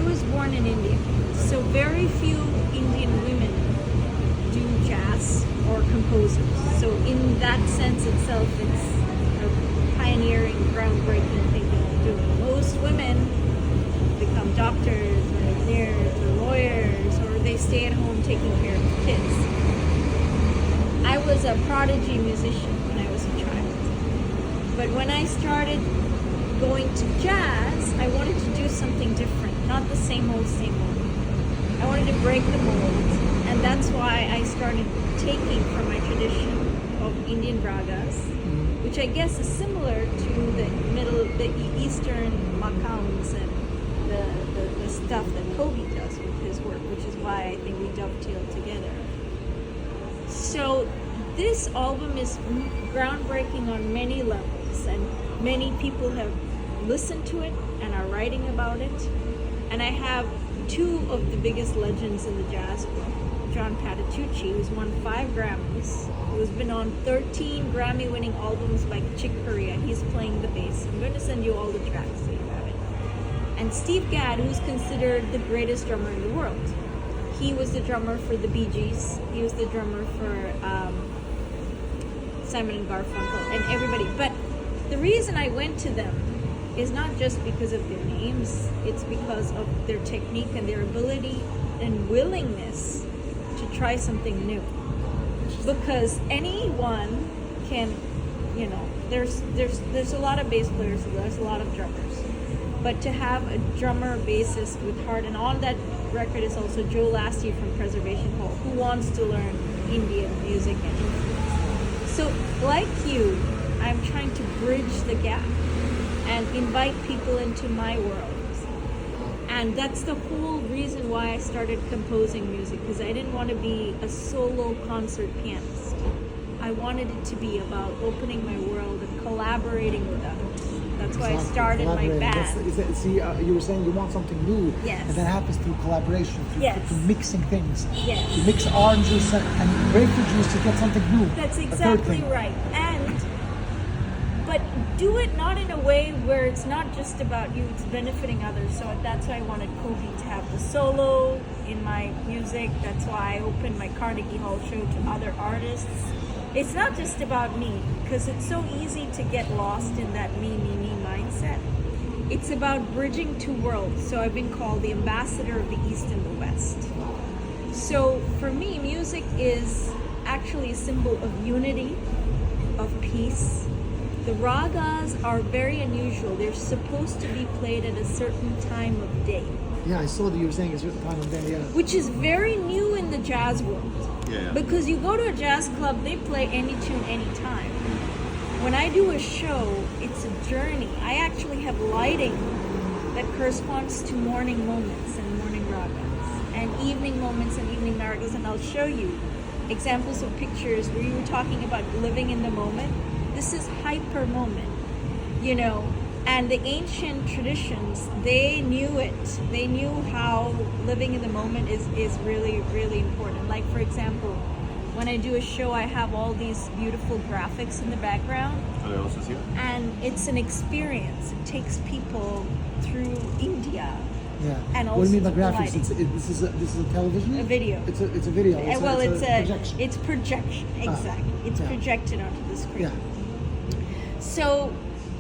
was born in India, so very few Indian women do jazz or composers. So in that sense itself, it's a pioneering, groundbreaking thing that they're doing. Most women become doctors or engineers or lawyers, or they stay at home taking care of the kids. I was a prodigy musician when I was a child. But when I started going to jazz, I wanted to do something different, not the same old, same old. I wanted to break the mold, and that's why I started taking from my tradition of Indian ragas, which I guess is similar to the Eastern makams and the stuff that Kobe does with his work, which is why I think we dovetail together. So this album is groundbreaking on many levels, and many people have listened to it and are writing about it. And I have two of the biggest legends in the jazz world. John Patitucci, who's won 5 Grammys, who's been on 13 Grammy-winning albums like Chick Corea. He's playing the bass. I'm going to send you all the tracks so you have it. And Steve Gadd, who's considered the greatest drummer in the world. He was the drummer for the Bee Gees. He was the drummer for Simon and Garfunkel and everybody. But the reason I went to them is not just because of their names. It's because of their technique and their ability and willingness to try something new. Because anyone can, you know, there's a lot of bass players, there's a lot of drummers. But to have a drummer bassist with heart, and on that record is also Joe Lassie from Preservation Hall, who wants to learn Indian music and influence. So like you, I'm trying to bridge the gap and invite people into my world. And that's the whole reason why I started composing music, because I didn't want to be a solo concert pianist. I wanted it to be about opening my world and collaborating with others. That's why I started my band. See, you were saying you want something new. Yes. And that happens through collaboration, through mixing things. Yes. You mix orange juice and grapefruit juice to get something new. That's exactly right. But do it not in a way where it's not just about you, it's benefiting others. So that's why I wanted Kobe to have the solo in my music. That's why I opened my Carnegie Hall show to other artists. It's not just about me, because it's so easy to get lost in that me mindset. It's about bridging two worlds. So I've been called the ambassador of the East and the West. So for me, music is actually a symbol of unity, of peace. The ragas are very unusual. They're supposed to be played at a certain time of day. Yeah, I saw that you were saying a certain time of day, yeah. Which is very new in the jazz world. Yeah. Because you go to a jazz club, they play any tune, anytime. When I do a show, it's a journey. I actually have lighting that corresponds to morning moments and morning ragas, and evening moments and evening ragas, and I'll show you examples of pictures where you were talking about living in the moment. This is hyper moment, you know, and the ancient traditions, they knew it. They knew how living in the moment is really, really important. Like, for example, when I do a show, I have all these beautiful graphics in the background. Are they also here? And it's an experience. It takes people through India. Yeah. And What do you mean by also graphics? lighting. This is a television? A video. It's a video. Projection. It's projection, exactly. It's projected onto the screen. Yeah. So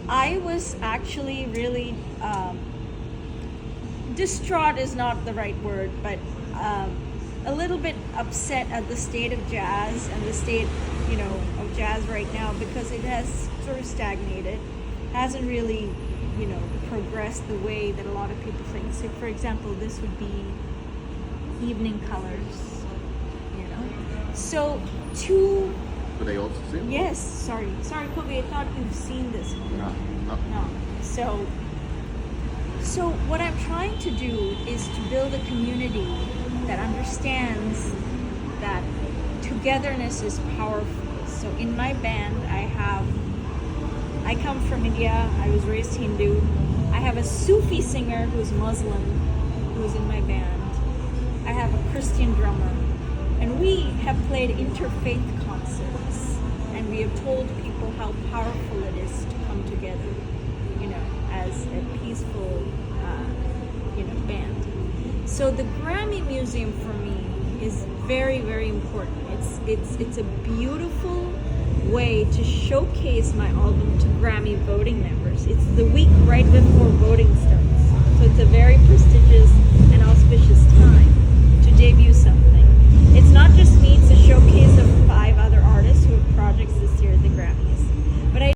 I was actually really distraught is not the right word, but a little bit upset at the state of jazz and the state, you know, of jazz right now, because it has sort of stagnated, hasn't really, you know, progressed the way that a lot of people think. So, for example, this would be evening colors, you know. So, two. Were they also seen? Yes, sorry, Kobe. I thought you've seen this. No. So what I'm trying to do is to build a community that understands that togetherness is powerful. So in my band, I come from India. I was raised Hindu. I have a Sufi singer who's Muslim, who's in my band. I have a Christian drummer, and we have played interfaith concerts, and we have told people how powerful it is to come together, you know, as a peaceful, band. So the Grammy Museum for me is very, very important. It's a beautiful way to showcase my album to Grammy voting members. It's the week right before voting starts. So it's a very prestigious and auspicious time to debut something.